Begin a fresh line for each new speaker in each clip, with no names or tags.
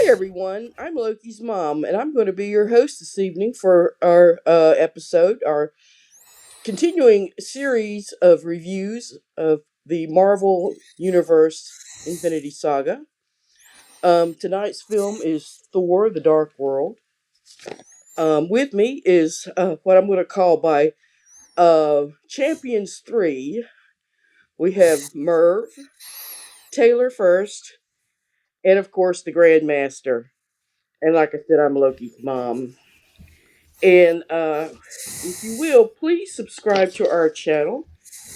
Hi, everyone. I'm Loki's mom, and I'm going to be your host this evening for our episode, our continuing series of reviews of the Marvel Universe Infinity Saga. Tonight's film is Thor: The Dark World. With me is what I'm going to call by Champions 3. We have Merv, Taylor first, and of course the Grandmaster. And like I said, I'm Loki's mom. And if you will, please subscribe to our channel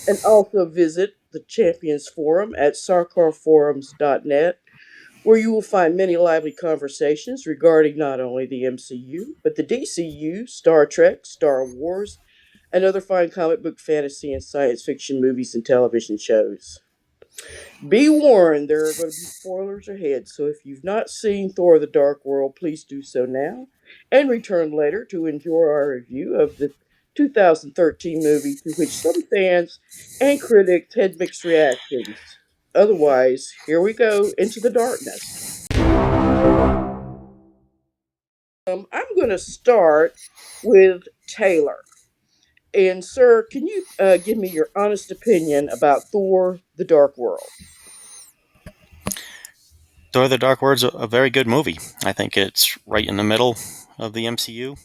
and also visit the Champions Forum at sarkarforums.net, where you will find many lively conversations regarding not only the MCU, but the DCU, Star Trek, Star Wars, and other fine comic book, fantasy, and science fiction movies and television shows. Be warned, there are going to be spoilers ahead, so if you've not seen Thor: The Dark World, please do so now, and return later to enjoy our review of the 2013 movie, to which some fans and critics had mixed reactions. Otherwise, here we go into the darkness. I'm going to start with Taylor. And, sir, can you give me your honest opinion about Thor: The Dark World?
Thor: The Dark World's a very good movie. I think it's right in the middle of the MCU.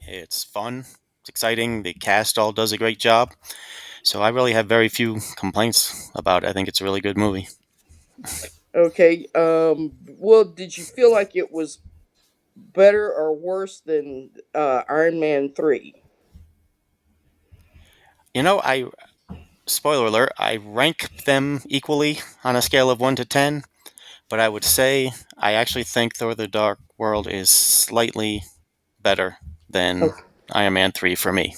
It's fun, it's exciting, the cast all does a great job. So I really have very few complaints about it. I think it's a really good movie.
Okay. Well, did you feel like it was better or worse than Iron Man 3?
I spoiler alert, I rank them equally on a scale of 1 to 10, but I would say I actually think Thor: The Dark World is slightly better than
Okay.
Iron Man 3 for me.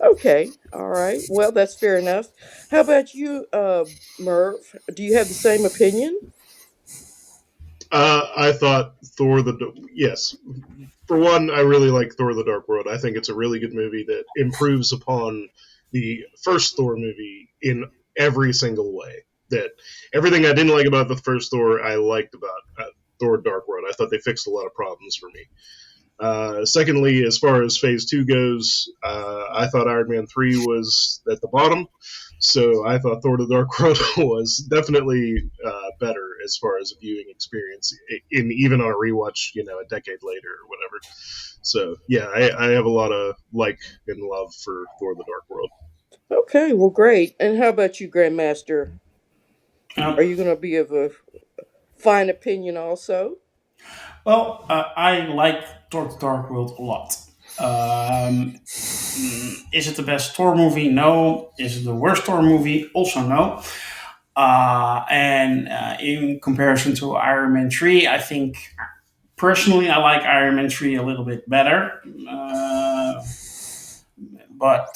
Okay. All right. Well, that's fair enough. How about you, Merv? Do you have the same opinion?
I thought yes. For one, I really like Thor: The Dark World. I think it's a really good movie that improves upon the first Thor movie in every single way. That everything I didn't like about the first Thor, I liked about Thor: Dark World. I thought they fixed a lot of problems for me. Secondly, as far as Phase 2 goes, I thought Iron Man 3 was at the bottom. So I thought Thor: The Dark World was definitely better as far as a viewing experience, in even on a rewatch, a decade later or whatever. So yeah, I have a lot of like and love for Thor: The Dark World.
Okay. Well, great. And how about you, Grandmaster?
Um,
Are you going to be of a fine opinion also?
I like Thor: The Dark World a lot. Um, is it the best Thor movie? No. Is it the worst Thor movie? Also no. And in comparison to Iron Man 3, I think personally I like Iron Man 3 a little bit better. But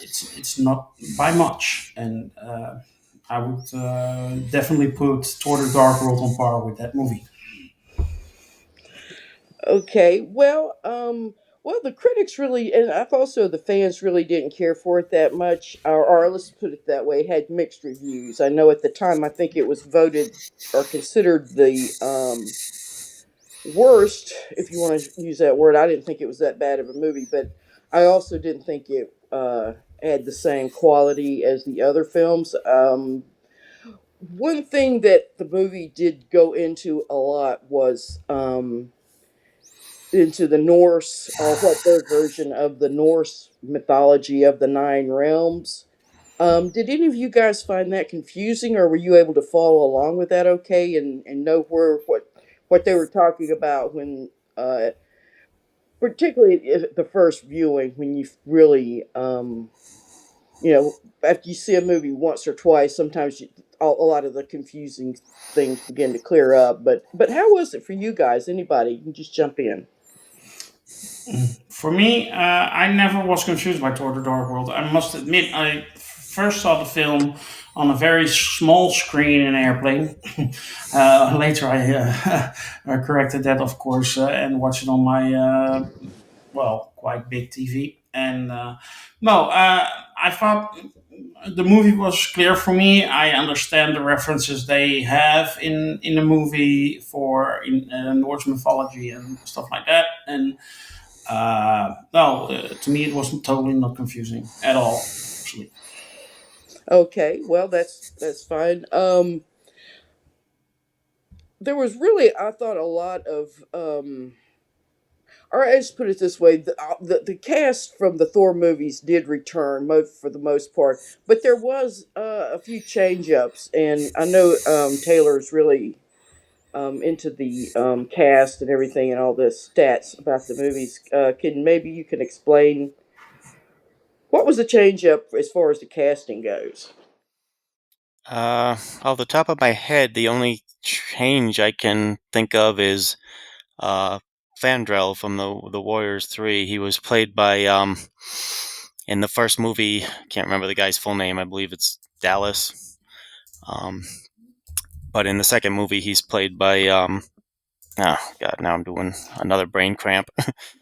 it's not by much. And I would definitely put Thor: The Dark World on par with that movie.
Okay. Well, the critics really, and I've also the fans really didn't care for it that much, or let's put it that way, had mixed reviews. I know at the time, I think it was voted or considered the worst, if you want to use that word. I didn't think it was that bad of a movie, but I also didn't think it had the same quality as the other films. One thing that the movie did go into a lot was into the Norse, or what their version of the Norse mythology of the nine realms. Did any of you guys find that confusing, or were you able to follow along with that okay, and know what they were talking about when, particularly the first viewing, when you really, after you see a movie once or twice, sometimes a lot of the confusing things begin to clear up. But how was it for you guys? Anybody, you can just jump in.
For me, I never was confused by Thor: The Dark World. I must admit, I first saw the film on a very small screen in an airplane. Later, I corrected that, of course, and watched it on my, quite big TV. And no, I thought the movie was clear for me. I understand the references they have in the movie for in Norse mythology and stuff like that. And no, to me it was totally not confusing at all. Actually,
Okay, well that's fine. There was really, I thought, a lot of or let's put it this way: the cast from the Thor movies did return, for the most part, but there was a few change ups, and I know Taylor's really into the cast and everything and all the stats about the movies. Can maybe you can explain what was the change up as far as the casting goes?
Off the top of my head, the only change I can think of is uh, Fandrel from the Warriors 3. He was played by in the first movie. Can't remember the guy's full name. I believe it's Dallas. Um, but in the second movie, he's played by oh god, now I'm doing another brain cramp.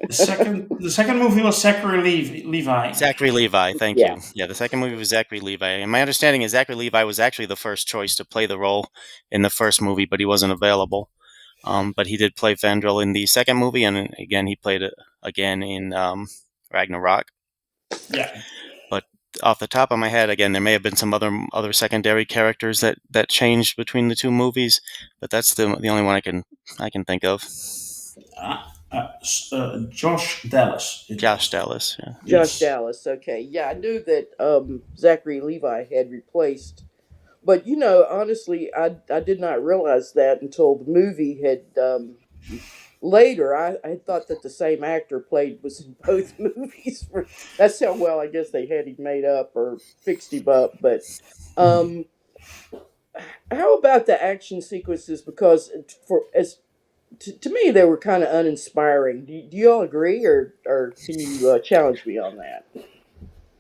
the second movie was Zachary Levi.
Zachary Levi, thank
Yeah.
you. Yeah, the second movie was Zachary Levi, and my understanding is Zachary Levi was actually the first choice to play the role in the first movie, but he wasn't available. But he did play Fandral in the second movie, and again he played it again in Ragnarok.
Yeah,
But off the top of my head, again, there may have been some other secondary characters that changed between the two movies, but that's the only one I can think of.
Josh Dallas. It
Josh
was.
Dallas. Yeah.
Josh
Yes.
Dallas. Okay, yeah, I knew that Zachary Levi had replaced, but honestly, I did not realize that until the movie had later. I thought that the same actor was in both movies. That's how well I guess they had him made up or fixed him up. But um, how about the action sequences? Because to me they were kind of uninspiring. Do you all agree, or can you challenge me on that?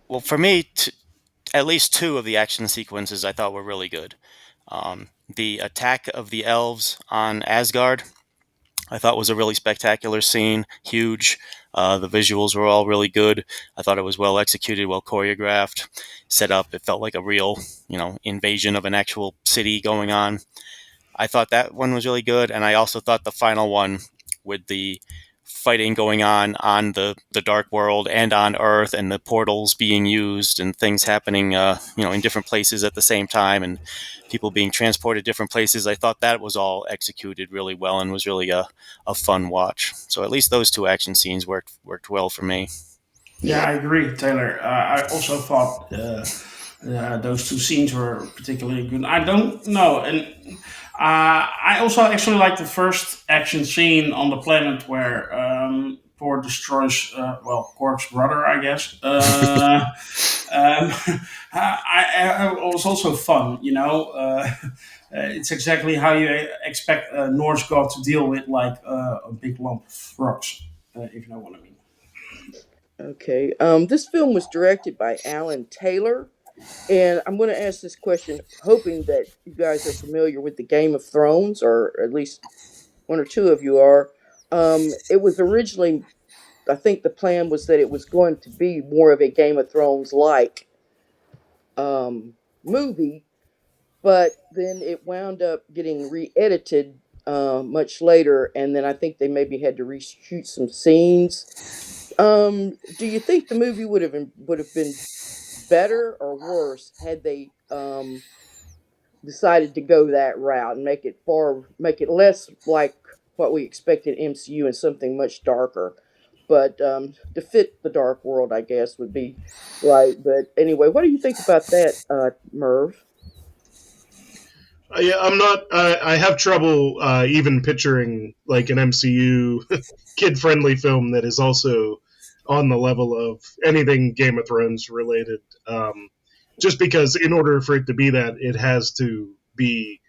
Well, for me, at least two of the action sequences I thought were really good. The attack of the elves on Asgard, I thought was a really spectacular scene, huge. The visuals were all really good. I thought it was well executed, well choreographed, set up. It felt like a real, invasion of an actual city going on. I thought that one was really good, and I also thought the final one with the fighting going on the dark world and on Earth, and the portals being used and things happening, in different places at the same time, and people being transported different places. I thought that was all executed really well and was really a fun watch. So at least those two action scenes worked well for me.
Yeah, I agree, Taylor. I also thought those two scenes were particularly good. I don't know, and I also actually like the first action scene on the planet where Thor destroys, Korg's brother, I guess. It was also fun, it's exactly how you expect a Norse god to deal with like a big lump of rocks, if you know what I mean.
Okay. This film was directed by Alan Taylor, and I'm going to ask this question, hoping that you guys are familiar with the Game of Thrones, or at least one or two of you are. It was originally, I think, the plan was that it was going to be more of a Game of Thrones like movie, but then it wound up getting re-edited much later, and then I think they maybe had to reshoot some scenes. Do you think the movie would have been better or worse had they decided to go that route and make it less like what we expected MCU and something much darker? But to fit the dark world, I guess would be right. But anyway, what do you think about that, Merv?
Yeah, I'm not. I have trouble even picturing like an MCU kid-friendly film that is also on the level of anything Game of Thrones related. Just because, in order for it to be that, it has to be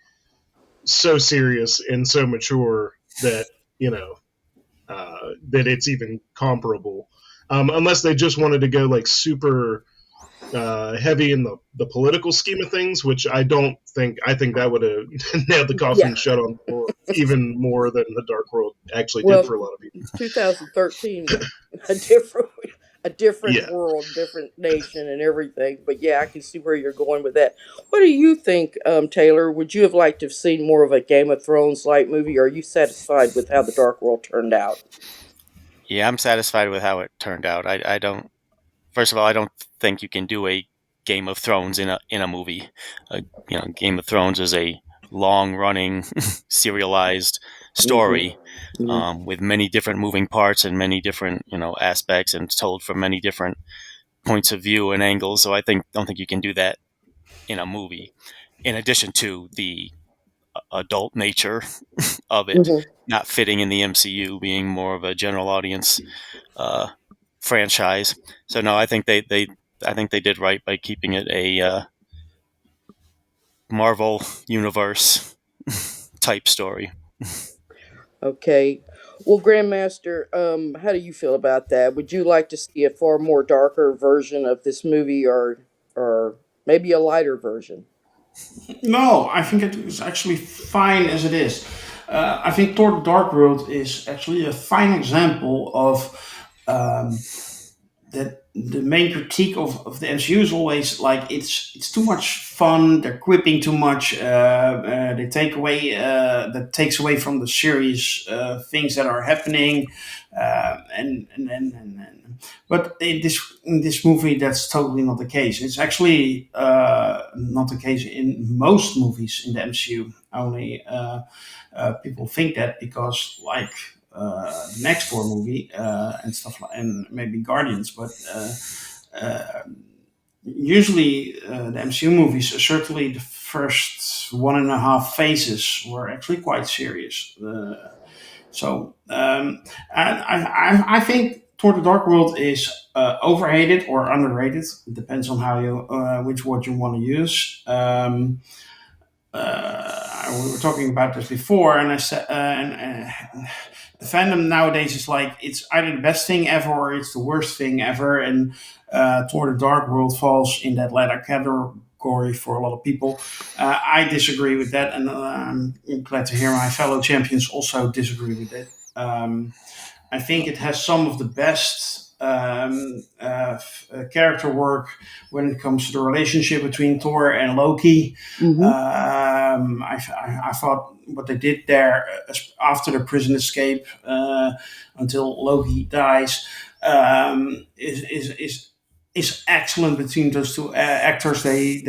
so serious and so mature that that it's even comparable. Unless they just wanted to go like super heavy in the political scheme of things, which I don't think. I think that would have nailed the
Yeah.
coffin shut on Thor even more than the Dark World actually did
Well,
for a lot of people.
2013 was a different. a different
Yeah.
world, different nation, and everything. But yeah, I can see where you're going with that. What do you think, Taylor? Would you have liked to have seen more of a Game of Thrones like movie, or are you satisfied with how the Dark World turned out?
Yeah, I'm satisfied with how it turned out. I don't. First of all, I don't think you can do a Game of Thrones in a movie. Game of Thrones is a long running serialized
Mm-hmm.
story
Mm-hmm.
with many different moving parts and many different aspects, and told from many different points of view and angles. So I don't think you can do that in a movie. In addition to the adult nature of it
Mm-hmm.
not fitting in the MCU, being more of a general audience uh, franchise. So no, I think they did right by keeping it a Marvel universe type story.
Okay. Well, Grandmaster, how do you feel about that? Would you like to see a far more darker version of this movie, or maybe a lighter version?
No, I think it is actually fine as it is. I think Thor: The Dark World is actually a fine example of that the main critique of the MCU is always like it's too much fun. They're quipping too much. They take away that takes away from the serious things that are happening. But in this movie, that's totally not the case. It's actually not the case in most movies in the MCU. Only people think that because like the next Thor movie and stuff like, and maybe Guardians, but uh, usually the MCU movies, certainly the first one and a half phases, were actually quite serious. I think Thor: The Dark World is overrated or underrated. It depends on how you which word you want to use. We were talking about this before, and I said, the fandom nowadays is like it's either the best thing ever or it's the worst thing ever, and Thor: The Dark World falls in that latter category for a lot of people. I disagree with that, and I'm glad to hear my fellow champions also disagree with it. I think it has some of the best character work when it comes to the relationship between Thor and Loki.
Mm-hmm.
I thought what they did there after the prison escape until Loki dies is excellent between those two actors. They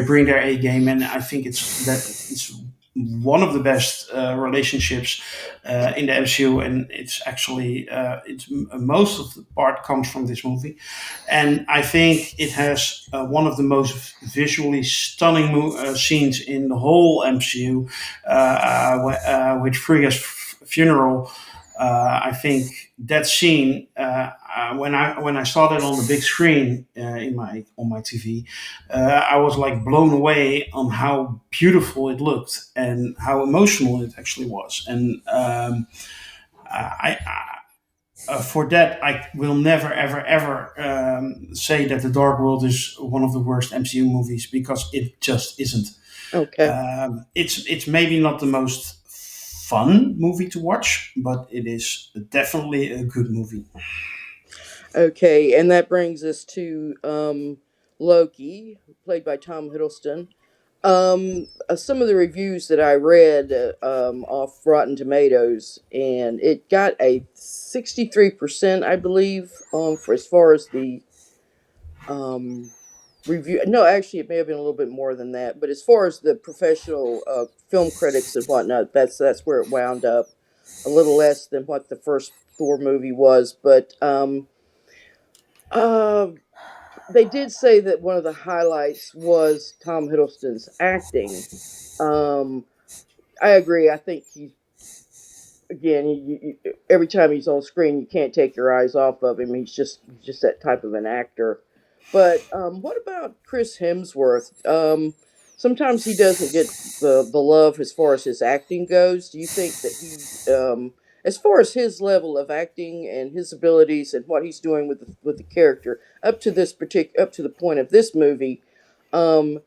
bring their A game, and I think it's one of the best relationships in the MCU, and it's actually most of the part comes from this movie, and I think it has one of the most visually stunning scenes in the whole MCU, with Frigga's funeral. I think that scene when I saw that on the big screen in my on my TV, I was like blown away on how beautiful it looked and how emotional it actually was. And for that, I will never, ever, ever say that The Dark World is one of the worst MCU movies because it just isn't.
Okay.
It's maybe not the most fun movie to watch, but it is definitely a good movie.
Okay, and that brings us to Loki, played by Tom Hiddleston. Some of the reviews that I read off Rotten Tomatoes, and it got a 63%, I believe, for as far as the um, review. No, actually, it may have been a little bit more than that. But as far as the professional film critics and whatnot, that's where it wound up. A little less than what the first Thor movie was, but uh, they did say that one of the highlights was Tom Hiddleston's acting. Um, I agree. I think he's again. Every time he's on screen, you can't take your eyes off of him. He's just that type of an actor. But what about Chris Hemsworth? Sometimes he doesn't get the love as far as his acting goes. Do you think that as far as his level of acting and his abilities and what he's doing with the character up to the point of this movie, um,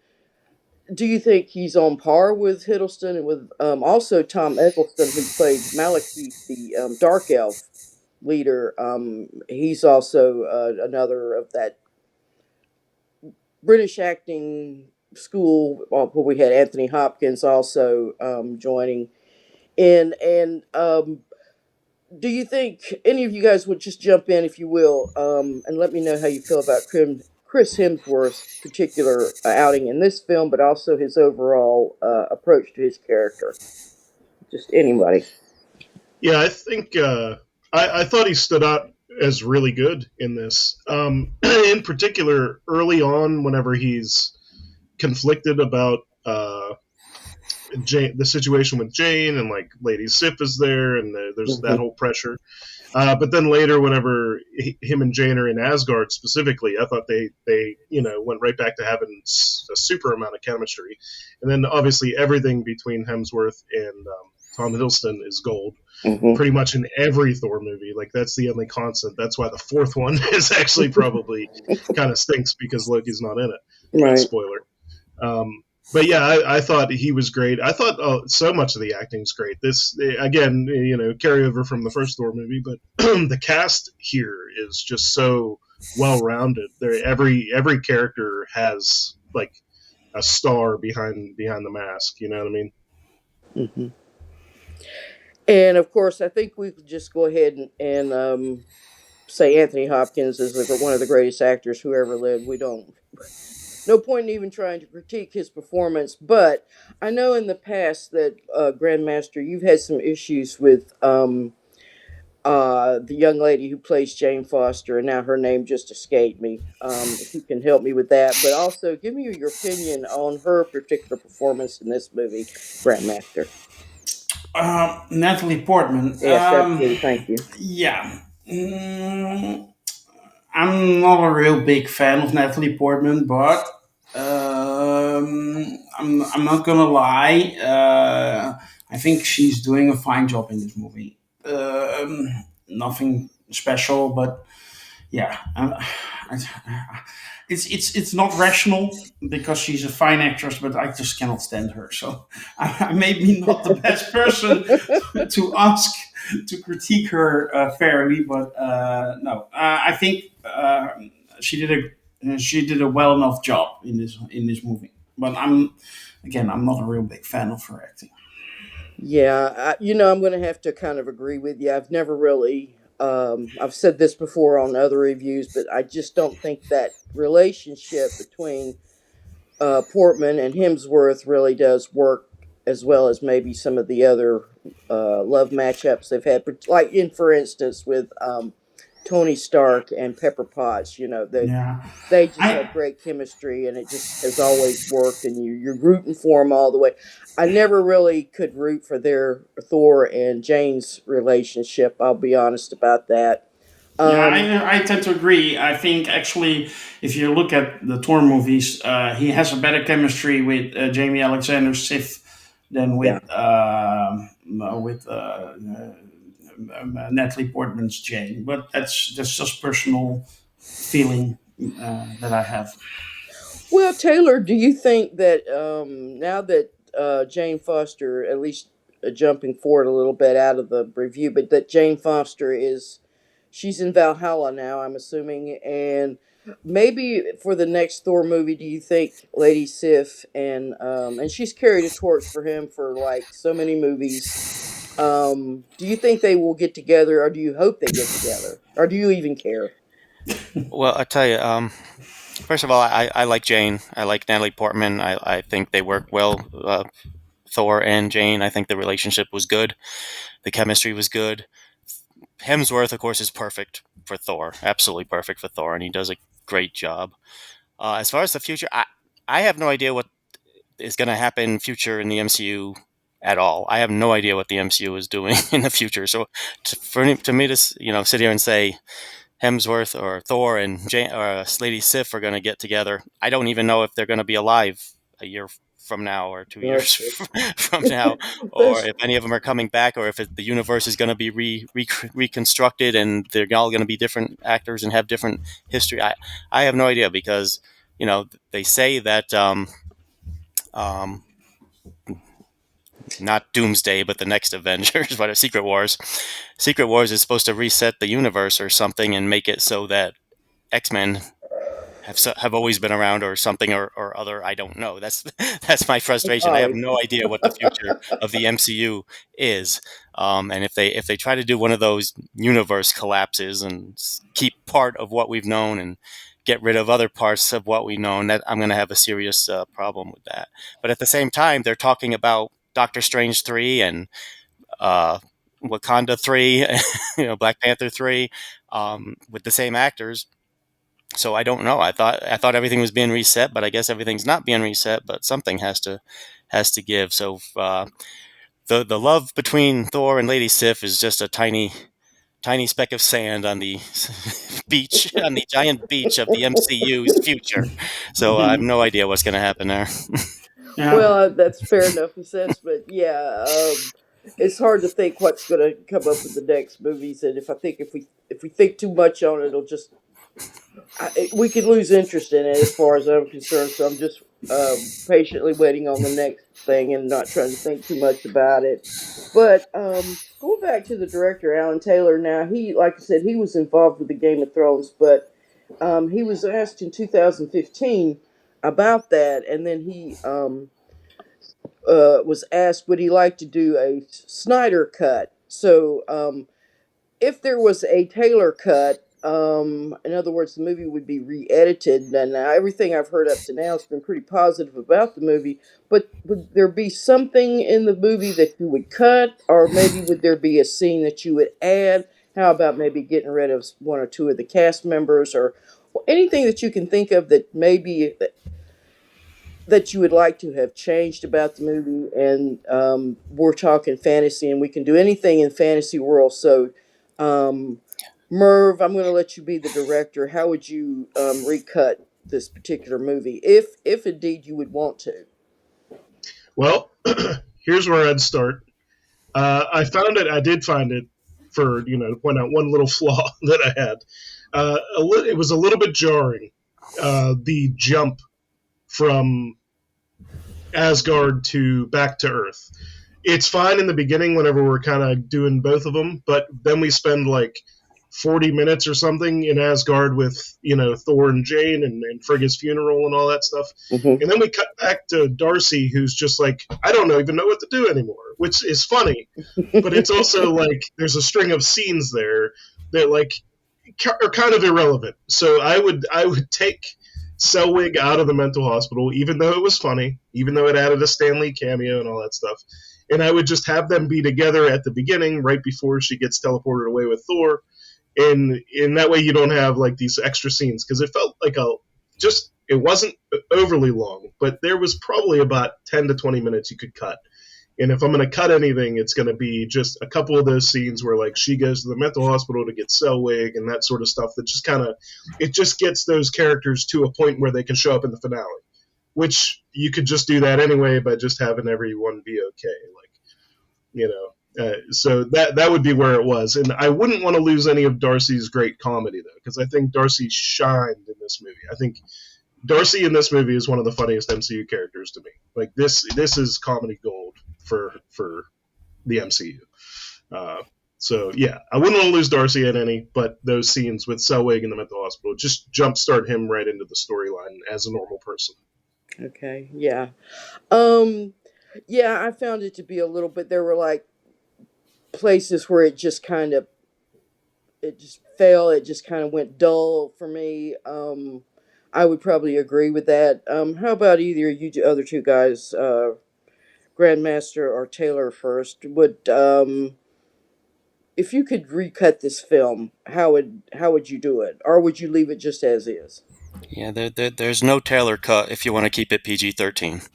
do you think he's on par with Hiddleston and with also Tom Eccleston, who played Malekith, the Dark Elf? leader. He's also another of that British acting school where we had Anthony Hopkins also joining in. And do you think any of you guys would just jump in, if you will, and let me know how you feel about Chris Hemsworth's particular outing in this film, but also his overall approach to his character? Just anybody.
Yeah, I think I thought he stood out as really good in this. In particular, early on, whenever he's conflicted about the situation with Jane, and like Lady Sif is there, and there's that
Hmm.
whole pressure. But then later, whenever him and Jane are in Asgard specifically, I thought they went right back to having a super amount of chemistry. And then obviously everything between Hemsworth and Tom Hiddleston is gold.
Hmm.
Pretty much in every Thor movie, like that's the only constant. That's why the fourth one is actually probably kind of stinks because Loki's not in it.
Right.
Spoiler. But yeah, I thought he was great. I thought so much of the acting's great. This again, carryover from the first Thor movie, but the cast here is just so well rounded. There, every character has like a star behind the mask. You know what I mean?
Hmm. And of course, I think we could just go ahead and say Anthony Hopkins is one of the greatest actors who ever lived. We don't, no point in even trying to critique his performance. But I know in the past that Grandmaster, you've had some issues with the young lady who plays Jane Foster, and now her name just escaped me. If you can help me with that, but also give me your opinion on her particular performance in this movie, Grandmaster.
Natalie Portman.
Yes, absolutely. Thank you.
Yeah. Mm, I'm not a real big fan of Natalie Portman, but I'm not gonna lie. I think she's doing a fine job in this movie. Nothing special, but yeah, it's not rational because she's a fine actress, but I just cannot stand her. So I may be not the best person to ask to critique her fairly, but no, I think she did a well enough job in this movie. But I'm not a real big fan of her acting.
Yeah, I'm going to have to kind of agree with you. I've never really, I've said this before on other reviews, but I just don't think that relationship between Portman and Hemsworth really does work as well as maybe some of the other love matchups they've had. Like for instance, with Tony Stark and Pepper Potts.
Yeah,
They just
I
have great chemistry, and it just has always worked. And you're rooting for them all the way. I never really could root for their Thor and Jane's relationship. I'll be honest about that.
Yeah,
Um,
I tend to agree. I think actually, if you look at the Thor movies, he has a better chemistry with Jamie Alexander Sif than
yeah.
with Natalie Portman's Jane. But that's just personal feeling that I have.
Well, Taylor, do you think that now that Jane Foster, at least jumping forward a little bit out of the review, but that Jane Foster she's in Valhalla now, I'm assuming, and maybe for the next Thor movie, do you think Lady Sif and she's carried a torch for him for like so many movies? Do you think they will get together, or do you hope they get together, or do you even care?
Well, I tell you, first of all, I like Jane. I like Natalie Portman. I think they work well. Thor and Jane. I think the relationship was good. The chemistry was good. Hemsworth, of course, is perfect for Thor. Absolutely perfect for Thor, and he does a great job. As far as the future, I have no idea what is going to happen future in the MCU at all. I have no idea what the MCU is doing in the future. So to me to sit here and say Hemsworth or Thor and Lady Sif are going to get together, I don't even know if they're going to be alive a year from now or 2 years
Okay.
from now, or
That's
if any of them are coming back, or if the universe is going to be reconstructed and they're all going to be different actors and have different history. I have no idea because they say that um, not Doomsday, but the next Avengers, but Secret Wars. Secret Wars is supposed to reset the universe or something and make it so that X-Men have always been around or something or other. I don't know. That's that's my frustration. I have
Golly.
no idea what the future of the MCU is. And if they try to do one of those universe collapses and keep part of what we've known and get rid of other parts of what we've known, that I'm going to have a serious problem with that. But at the same time, they're talking about Doctor Strange 3 and uh, Wakanda 3, Black Panther 3, with the same actors. So I don't know. I thought everything was being reset, but I guess everything's not being reset. But something has to give. So the love between Thor and Lady Sif is just a tiny speck of sand on the beach, on the giant beach of the MCU's future. So I have no idea what's going to happen there.
Yeah.
Well, that's fair enough assessment. Yeah, it's hard to think what's going to come up with the next movies, and if we think too much on it, it'll just we could lose interest in it as far as I'm concerned. So I'm just patiently waiting on the next thing and not trying to think too much about it. But going back to the director Alan Taylor, now he, like I said, he was involved with the Game of Thrones, but he was asked in 2015 about that, and then he was asked would he like to do a Snyder cut. So if there was a Taylor cut, in other words, the movie would be re-edited. And now everything I've heard up to now has been pretty positive about the movie. But would there be something in the movie that you would cut, or maybe would there be a scene that you would add? How about maybe getting rid of one or two of the cast members, or anything that you can think of that maybe that you would like to have changed about the movie? And we're talking fantasy, and we can do anything in fantasy world. So, um, Merv, I'm going to let you be the director. How would you recut this particular movie, if indeed you would want to?
Well, here's where I'd start. I found it. I did find it for to point out one little flaw that I had. It was a little bit jarring. The jump from Asgard to back to Earth. It's fine in the beginning whenever we're kind of doing both of them, but then we spend like 40 minutes or something in Asgard with, Thor and Jane and Frigga's funeral and all that stuff.
Mm-hmm.
And then we cut back to Darcy, who's just like, I don't even know what to do anymore, which is funny. But it's also like there's a string of scenes there that like are kind of irrelevant. So I would take Selwig out of the mental hospital, even though it was funny, even though it added a Stanley cameo and all that stuff. And I would just have them be together at the beginning, right before she gets teleported away with Thor. And in that way, you don't have like these extra scenes, because it felt like it wasn't overly long, but there was probably about 10 to 20 minutes you could cut. And if I'm going to cut anything, it's going to be just a couple of those scenes where like she goes to the mental hospital to get Selwig and that sort of stuff. That just it just gets those characters to a point where they can show up in the finale, which you could just do that anyway by just having everyone be okay. Like, so that would be where it was. And I wouldn't want to lose any of Darcy's great comedy though, because I think Darcy shined in this movie. I think Darcy in this movie is one of the funniest MCU characters to me. Like this is comedy gold for the MCU. So yeah, I wouldn't want to lose Darcy at any, but those scenes with Selwig in the mental hospital just jumpstart him right into the storyline as a normal person.
Okay, yeah. Um, yeah, I found it to be a little bit. There were like places where it just fell. It just kind of went dull for me. I would probably agree with that. How about either you other two guys, Grandmaster or Taylor first? Would if you could recut this film, how would you do it, or would you leave it just as is?
Yeah, there's no Taylor cut if you want to keep it PG-13.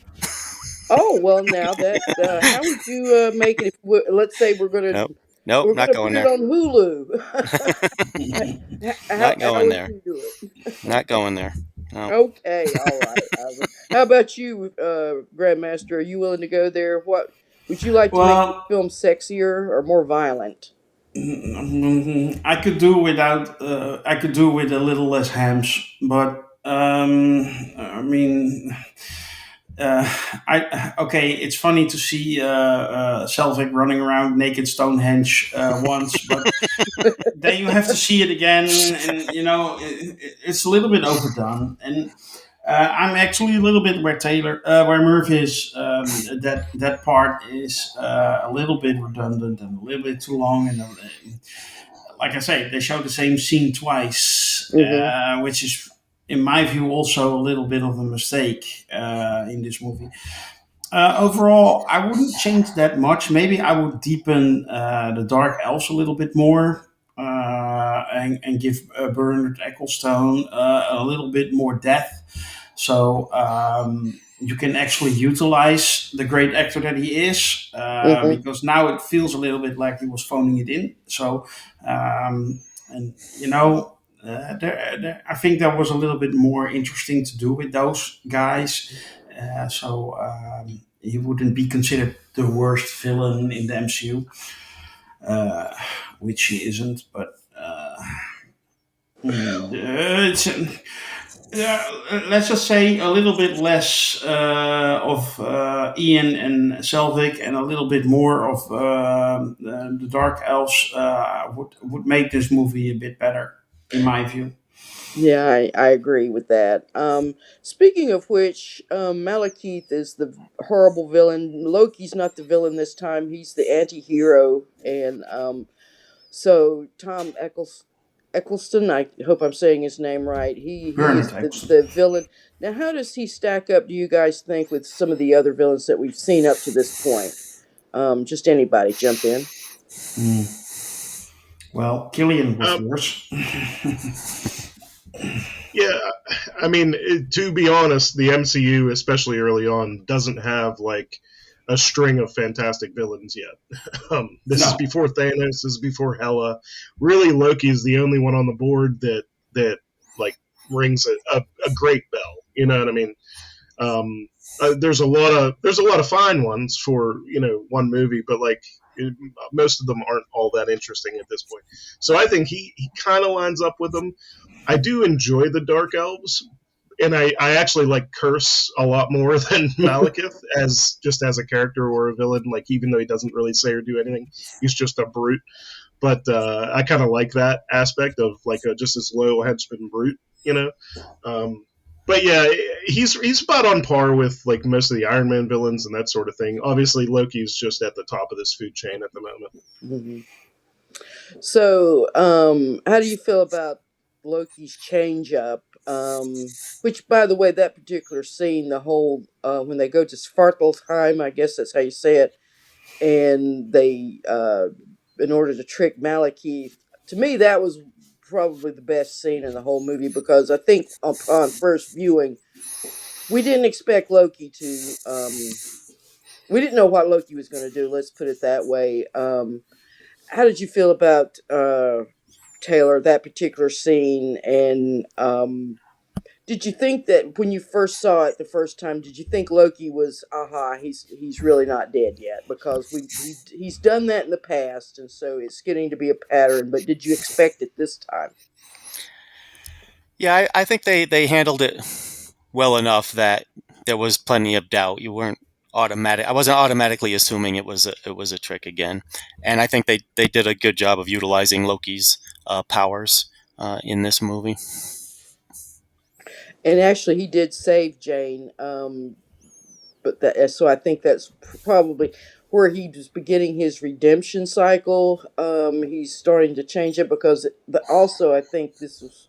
Oh well, now that how would you make it? If let's say we're gonna
Nope, nope,
we're
not
gonna
going
put it
there.
on Hulu. how
Not
how
going
would
there.
you do it?
Not going there. No.
Okay, all right. How about you, Grandmaster? Are you willing to go there? What would you like to make this
Well,
film sexier or more violent?
I could do without. I could do with a little less hams, but I mean, uh, I okay. It's funny to see Selvig running around naked Stonehenge once, but then you have to see it again, and it's a little bit overdone. And I'm actually a little bit where where Merv is. That part is a little bit redundant and a little bit too long, and like I say, they show the same scene twice,
Hmm.
which is, in my view, also a little bit of a mistake in this movie. Overall, I wouldn't change that much. Maybe I would deepen the Dark Elves a little bit more, and give Bernard Ecclestone a little bit more depth, so you can actually utilize the great actor that he is.
Hmm.
Because now it feels a little bit like he was phoning it in. So, and I think that was a little bit more interesting to do with those guys. So he wouldn't be considered the worst villain in the MCU, uh, which he isn't. But it's let's just say a little bit less of Ian and Selvig, and a little bit more of the Dark Elves would make this movie a bit better, in my view.
Yeah, I agree with that. Speaking of which, Malekith is the horrible villain. Loki's not the villain this time. He's the anti-hero. And so Eccleston, I hope I'm saying his name right. He
Bernard
is
Eccleston.
the villain. Now, how does he stack up, do you guys think, with some of the other villains that we've seen up to this point? Just anybody jump in.
Well, Killian was
Um,
worse.
yeah, I mean, to be honest, the MCU, especially early on, doesn't have like a string of fantastic villains yet. This is
No,
before Thanos. This is before Hela. Really, Loki is the only one on the board that like rings a great bell. You know what I mean? Um, there's a lot of fine ones for one movie, but like most of them aren't all that interesting at this point. So I think he kind of lines up with them. I do enjoy the Dark Elves, and I actually like Curse a lot more than Malekith as just as a character or a villain. Like even though he doesn't really say or do anything, he's just a brute. But I kind of like that aspect of like just this loyal henchman brute, you know. Um, but yeah, he's about on par with like most of the Iron Man villains and that sort of thing. Obviously, Loki's just at the top of this food chain at the moment.
Hmm. So, how do you feel about Loki's change up? Which, by the way, that particular scene, the whole when they go to Svartalfheim, I guess that's how you say it, and they, in order to trick Malekith, to me that was probably the best scene in the whole movie because I think upon first viewing, we didn't expect Loki to. We didn't know what Loki was going to do. Let's put it that way. How did you feel about Taylor, that particular scene? And did you think that when you first saw it the first time, did you think Loki was, aha, he's really not dead yet? Because he's done that in the past, and so it's getting to be a pattern. But did you expect it this time?
Yeah, I think they handled it well enough that there was plenty of doubt. You weren't automatic. I wasn't automatically assuming it was a trick again, and I think they did a good job of utilizing Loki's powers in this movie.
And actually, he did save Jane. But that so I think that's probably where he was beginning his redemption cycle. He's starting to change it because, but also I think this was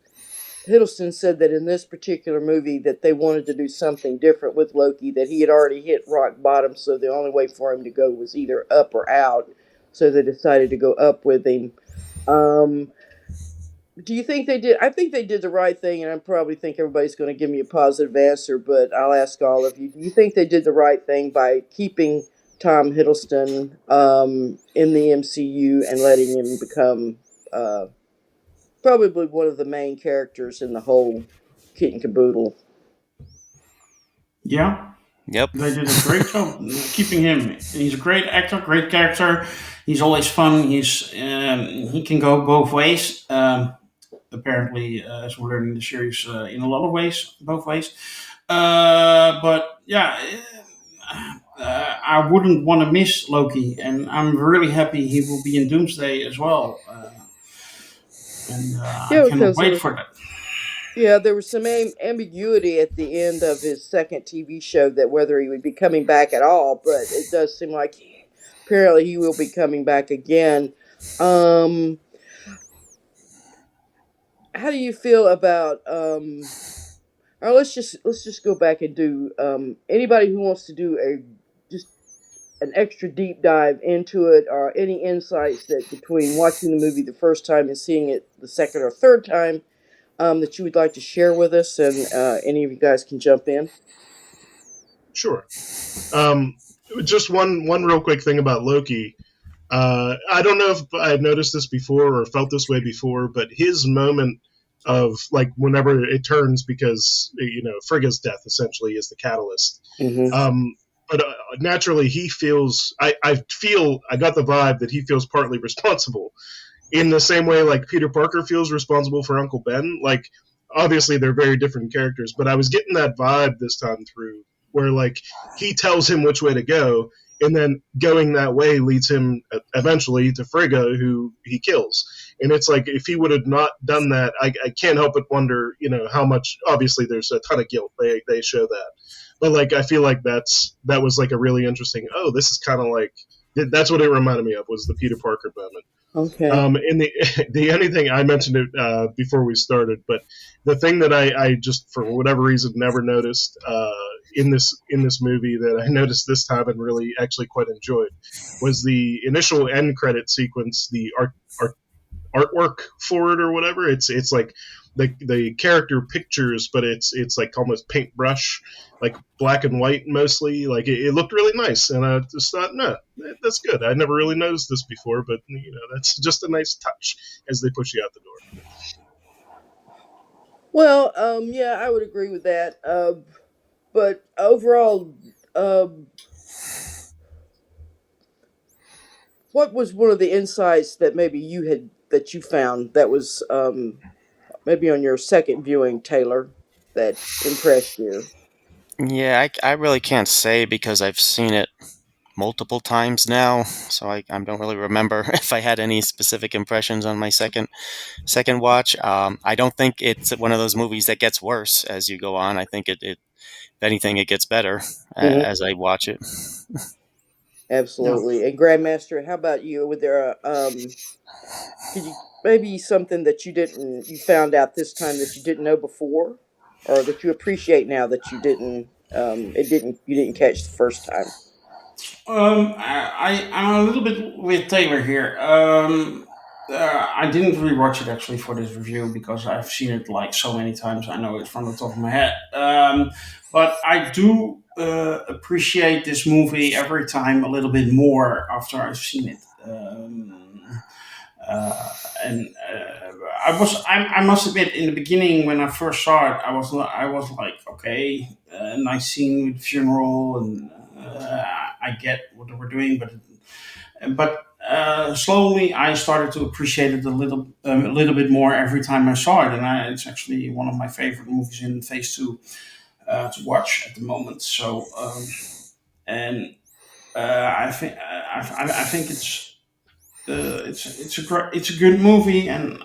Hiddleston said that in this particular movie that they wanted to do something different with Loki, that he had already hit rock bottom, so the only way for him to go was either up or out. So they decided to go up with him. Um, do you think they did? I think they did the right thing, and I probably think everybody's going to give me a positive answer, but I'll ask all of you. Do you think they did the right thing by keeping Tom Hiddleston in the MCU and letting him become uh, probably one of the main characters in the whole kit and caboodle?
yeah,
Yep.
they did a great job keeping him. He's a great actor, great character. He's always fun. He can go both ways. Apparently, as we're learning in the series, in a lot of ways, both ways. But yeah, I wouldn't want to miss Loki, and I'm really happy he will be in Doomsday as well. And I
Yeah,
cannot
because
wait for that.
there was some ambiguity at the end of his second TV show that whether he would be coming back at all, but it does seem like apparently he will be coming back again. Um, how do you feel about or let's just go back and do anybody who wants to do a just an extra deep dive into it, or any insights that between watching the movie the first time and seeing it the second or third time, that you would like to share with us, and any of you guys can jump in.
Sure. Um, just one real quick thing about Loki. I don't know if I had noticed this before or felt this way before, but his moment of like whenever it turns, because Frigga's death essentially is the catalyst.
Mm-hmm.
But naturally, he feels. I got the vibe that he feels partly responsible in the same way like Peter Parker feels responsible for Uncle Ben. Like obviously they're very different characters, but I was getting that vibe this time through where like he tells him which way to go, and then going that way leads him eventually to Frigga, who he kills. And it's like if he would have not done that, I can't help but wonder, how much. Obviously, there's a ton of guilt. They show that, but like I feel like that was like a really interesting. Oh, this is kind of like that's what it reminded me of was the Peter Parker moment.
Okay.
And the only thing I mentioned it before we started, but the thing that I just for whatever reason never noticed in this movie that I noticed this time and really actually quite enjoyed was the initial end credit sequence, the artwork for it or whatever. It's like the character pictures, but it's like almost paintbrush, like black and white mostly. Like it looked really nice, and I just thought, no, that's good. I never really noticed this before, but that's just a nice touch as they push you out the door.
Well, yeah, I would agree with that. But overall, what was one of the insights that maybe you found that was maybe on your second viewing, Taylor, that impressed you?
Yeah, I really can't say because I've seen it multiple times now, so I don't really remember if I had any specific impressions on my second watch. I don't think it's one of those movies that gets worse as you go on. I think if anything, it gets better
Hmm.
as I watch it.
Yeah.
Absolutely. And Grandmaster, how about you? Were there could you maybe something that you found out this time that you didn't know before, or that you appreciate now that you didn't catch the first time?
I'm a little bit with Taylor here. I didn't rewatch it actually for this review because I've seen it like so many times. I know it from the top of my head. But I do appreciate this movie every time a little bit more after I've seen it. And I must admit, in the beginning when I first saw it, I was like, okay, nice scene with the funeral, and I get what they were doing, but slowly I started to appreciate it a little bit more every time I saw it, and it's actually one of my favorite movies in Phase Two to watch at the moment. So and I think it's a good movie and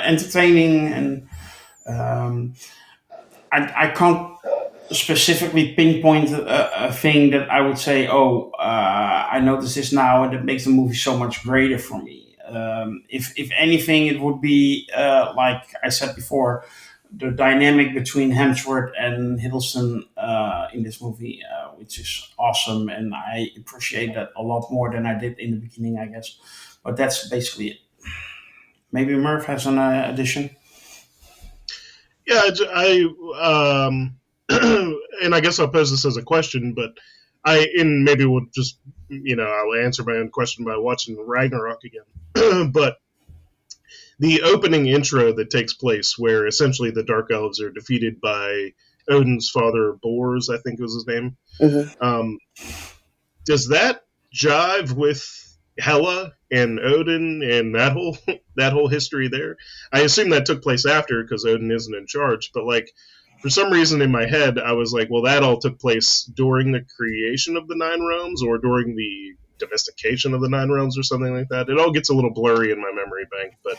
entertaining, and um, I can't specifically pinpoint a thing that I would say, oh, I notice this now, and it makes the movie so much greater for me. If anything, it would be like I said before, the dynamic between Hemsworth and Hiddleston in this movie, which is awesome, and I appreciate that a lot more than I did in the beginning, I guess. But that's basically it. Maybe Murph has an addition.
Yeah, and I guess I'll pose this as a question, but and maybe we'll just I'll answer my own question by watching Ragnarok again. But the opening intro that takes place, where essentially the Dark Elves are defeated by Odin's father, Bors, I think was his name.
Hmm.
Um, does that jive with Hela and Odin and that whole that whole history there? I assume that took place after because Odin isn't in charge, but like for some reason in my head, I was like, well, that all took place during the creation of the Nine Realms or during the domestication of the Nine Realms or something like that. It all gets a little blurry in my memory bank, but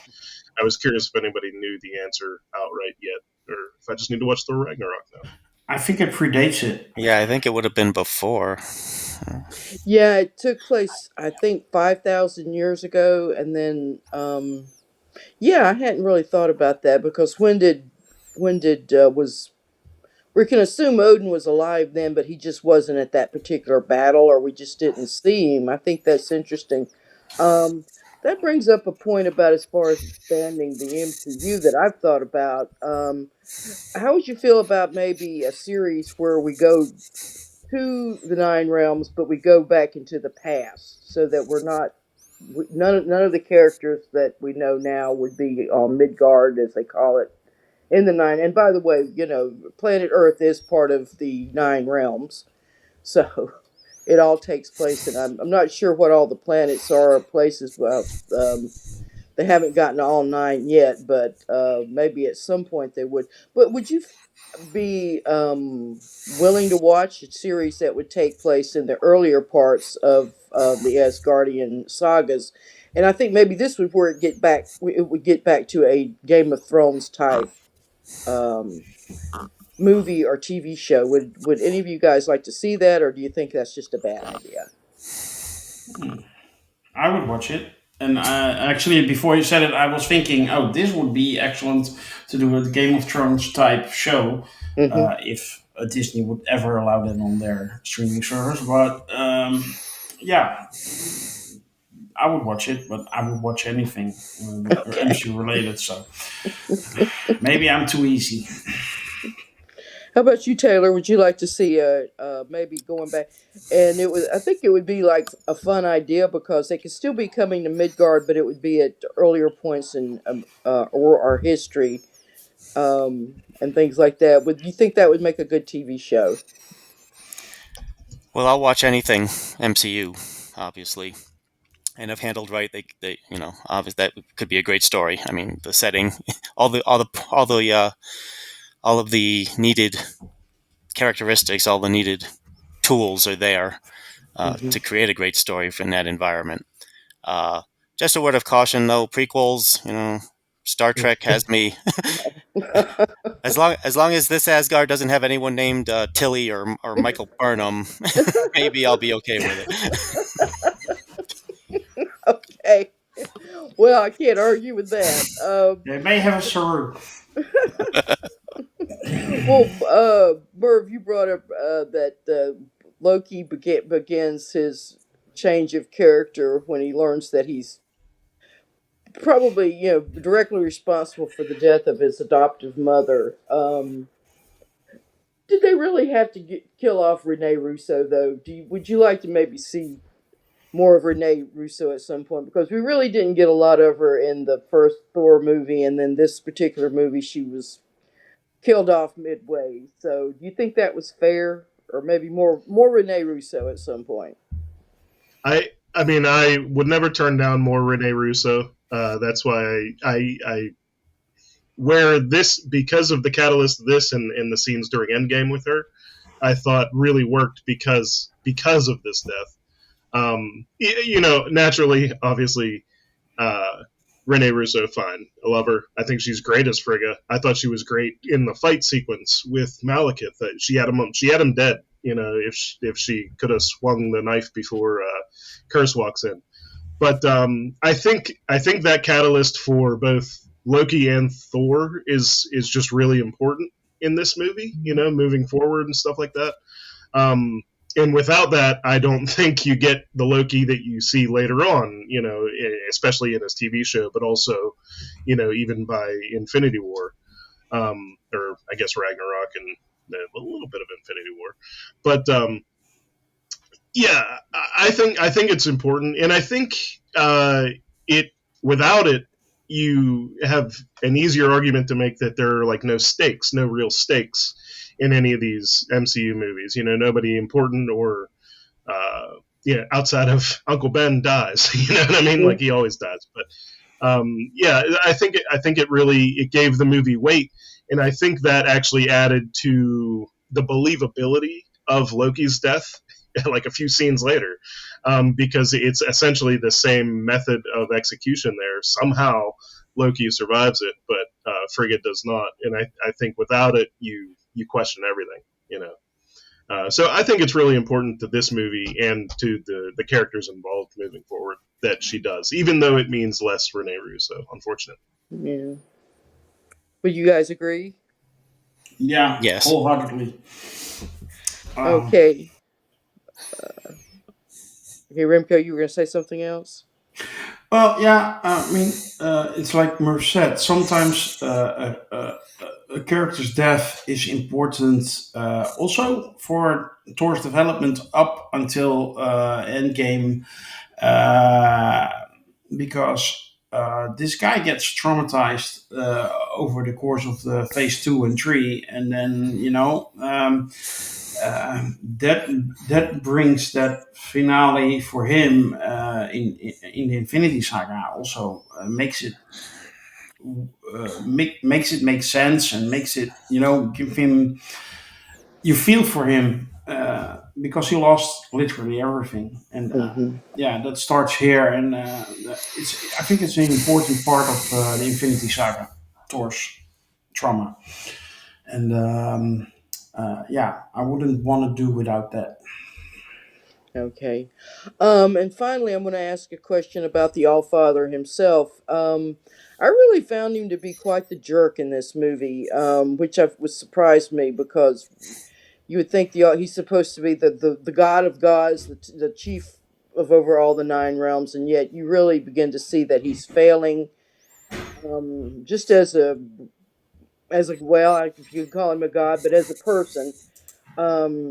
I was curious if anybody knew the answer outright yet, or if I just need to watch Thor Ragnarok now.
I think it predates it.
Yeah, I think it would have been before.
Yeah, it took place, I think, 5,000 years ago. And then, yeah, I hadn't really thought about that because was, we can assume Odin was alive then, but he just wasn't at that particular battle, or we just didn't see him. I think that's interesting. Um, that brings up a point about as far as expanding the MCU that I've thought about. How would you feel about maybe a series where we go to the Nine Realms, but we go back into the past, so that we're not none of the characters that we know now would be on Midgard, as they call it, in the nine. And by the way, planet Earth is part of the Nine Realms, so it all takes place. And I'm not sure what all the planets are or places. Well, they haven't gotten to all nine yet, but maybe at some point they would. But would you be willing to watch a series that would take place in the earlier parts of the Asgardian sagas? And I think maybe this would where it would get back to a Game of Thrones type um, movie or TV show. Would any of you guys like to see that, or do you think that's just a bad idea?
I would watch it. And actually, before you said it, I was thinking, oh, this would be excellent to do a Game of Thrones type show
Hmm.
if Disney would ever allow that on their streaming service. But yeah, I would watch it, but I would watch anything
Okay.
MCU related. So maybe I'm too easy.
How about you, Taylor? Would you like to see maybe going back? And it was, I think it would be like a fun idea because they could still be coming to Midgard, but it would be at earlier points in or our history, and things like that. Would you think that would make a good TV show?
Well, I'll watch anything MCU, obviously. And if handled right, they obviously that could be a great story. I mean, the setting, all of the needed characteristics, all the needed tools are there
Hmm.
to create a great story in that environment. Uh, just a word of caution, though: prequels. Star Trek has me. As long as this Asgard doesn't have anyone named Tilly or Michael Burnham, maybe I'll be okay with it.
Okay. Well, I can't argue with that.
They may have a Saru.
Well, Merv, you brought up that Loki begins his change of character when he learns that he's probably, directly responsible for the death of his adoptive mother. Did they really have to kill off Rene Russo, though? Would you like to maybe see more of Rene Russo at some point? Because we really didn't get a lot of her in the first Thor movie, and then this particular movie, she was killed off midway. So, do you think that was fair, or maybe more Rene Russo at some point?
I mean, I would never turn down more Rene Russo. That's why I where this, because of the catalyst of this and the scenes during Endgame with her, I thought really worked because of this death. Naturally, obviously, uh, Rene Russo, fine. I love her. I think she's great as Frigga. I thought she was great in the fight sequence with Malekith. That she had him dead. If she could have swung the knife before Curse walks in. But I think that catalyst for both Loki and Thor is just really important in this movie. Moving forward and stuff like that. And without that, I don't think you get the Loki that you see later on. Especially in his TV show, but also, even by Infinity War, or I guess Ragnarok and a little bit of Infinity War. But yeah, I think it's important, and I think it without it, you have an easier argument to make that there are like no real stakes in any of these MCU movies. Nobody important or outside of Uncle Ben dies. You know what I mean? Like he always dies. But yeah, I think it really it gave the movie weight, and I think that actually added to the believability of Loki's death. Like a few scenes later, because it's essentially the same method of execution there. Somehow Loki survives it, but Frigga does not, and I think without it, you question everything. You know, so I think it's really important to this movie and to the characters involved moving forward that she does, even though it means less Rene Russo, unfortunately.
Yeah. Would you guys agree?
Yeah,
Yes.
wholeheartedly. Um,
Okay. Okay, Remco, you were going to say something else?
well, yeah, I mean, it's like Murph said. Sometimes a character's death is important, also for Thor's development up until Endgame, uh, because this guy gets traumatized over the course of the phase 2 and 3, and then that brings that finale for him in the Infinity Saga also makes it make sense, and makes it, give him, you feel for him, because he lost literally everything. And
Mm-hmm.
yeah, that starts here, and it's I think it's an important part of the Infinity Saga, Thor's trauma. And yeah, I wouldn't want to do without that.
Okay. And finally, I'm going to ask a question about the Allfather himself. I really found him to be quite the jerk in this movie, which was surprised me because you would think he's supposed to be the god of gods, the chief of over all the nine realms, and yet you really begin to see that he's failing. Just well, if you can call him a god, but as a person,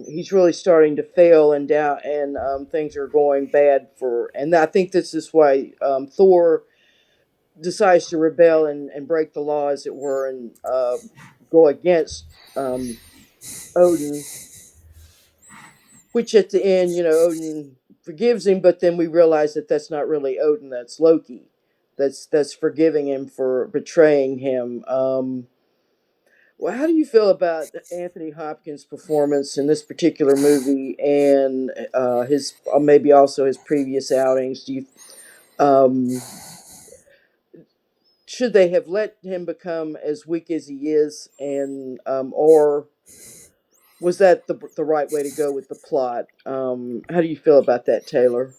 he's really starting to fail and doubt, and things are going bad for. And I think this is why Thor decides to rebel and break the law, as it were, and go against Odin. Which at the end, Odin forgives him, but then we realize that that's not really Odin; that's Loki. That's forgiving him for betraying him. Well, how do you feel about Anthony Hopkins' performance in this particular movie, and his maybe also his previous outings? Do you um, should they have let him become as weak as he is, and or was that the right way to go with the plot? How do you feel about that, Taylor?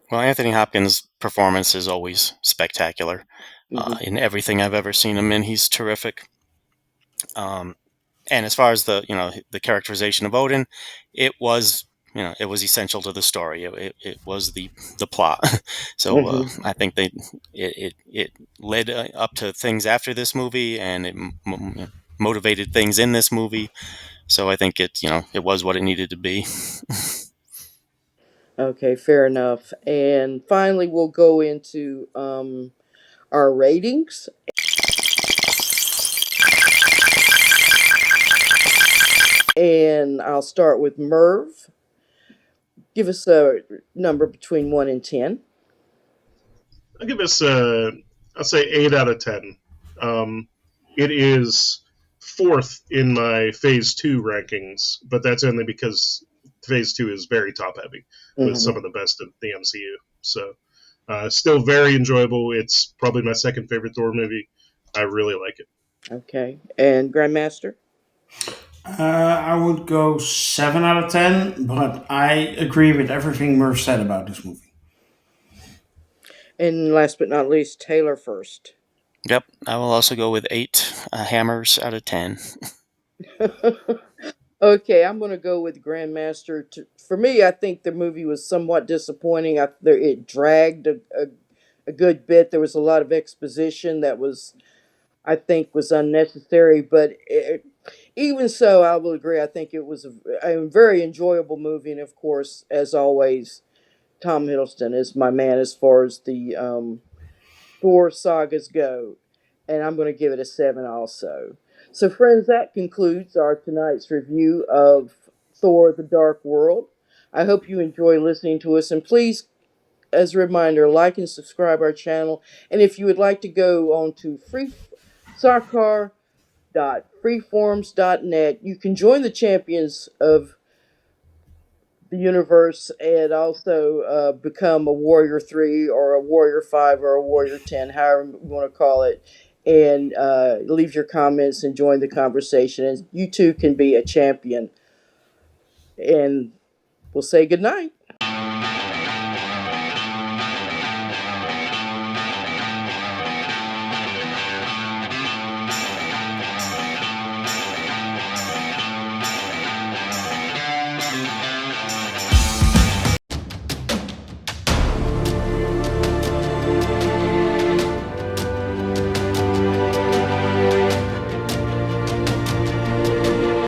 Well, Anthony Hopkins' performance is always spectacular.
Hmm.
In everything I've ever seen him in, he's terrific. Um, and as far as the characterization of Odin, it was it was essential to the story. It was the plot. So
Hmm.
I think it led up to things after this movie, and it motivated things in this movie. So I think it was what it needed to be.
Okay, fair enough. And finally, we'll go into our ratings. And I'll start with Merv. Give us a number between 1 and 10.
I'll give us I'll say 8 out of 10. Um, it is fourth in my Phase Two rankings, but that's only because Phase Two is very top heavy with
Hmm.
some of the best of the MCU. So still very enjoyable. It's probably my second favorite Thor movie. I really like it.
Okay. And Grandmaster?
I would go 7 out of 10, but I agree with everything Murph said about this movie.
And last but not least, Taylor first.
Yep, I will also go with 8 hammers out of 10.
Okay, I'm going to go with Grandmaster. For me, I think the movie was somewhat disappointing. It dragged a good bit. There was a lot of exposition that I think was unnecessary, but even so, I will agree. I think it was a very enjoyable movie, and of course, as always, Tom Hiddleston is my man as far as the Thor sagas go, and I'm going to give it a 7 also. So, friends, that concludes our tonight's review of Thor: The Dark World. I hope you enjoy listening to us, and please, as a reminder, like and subscribe our channel. And if you would like to go on to Free Sarkar freeforums.net. You can join the champions of the universe and also become a Warrior 3 or a Warrior 5 or a Warrior 10, however you want to call it. And leave your comments and join the conversation. And you too can be a champion. And we'll say goodnight.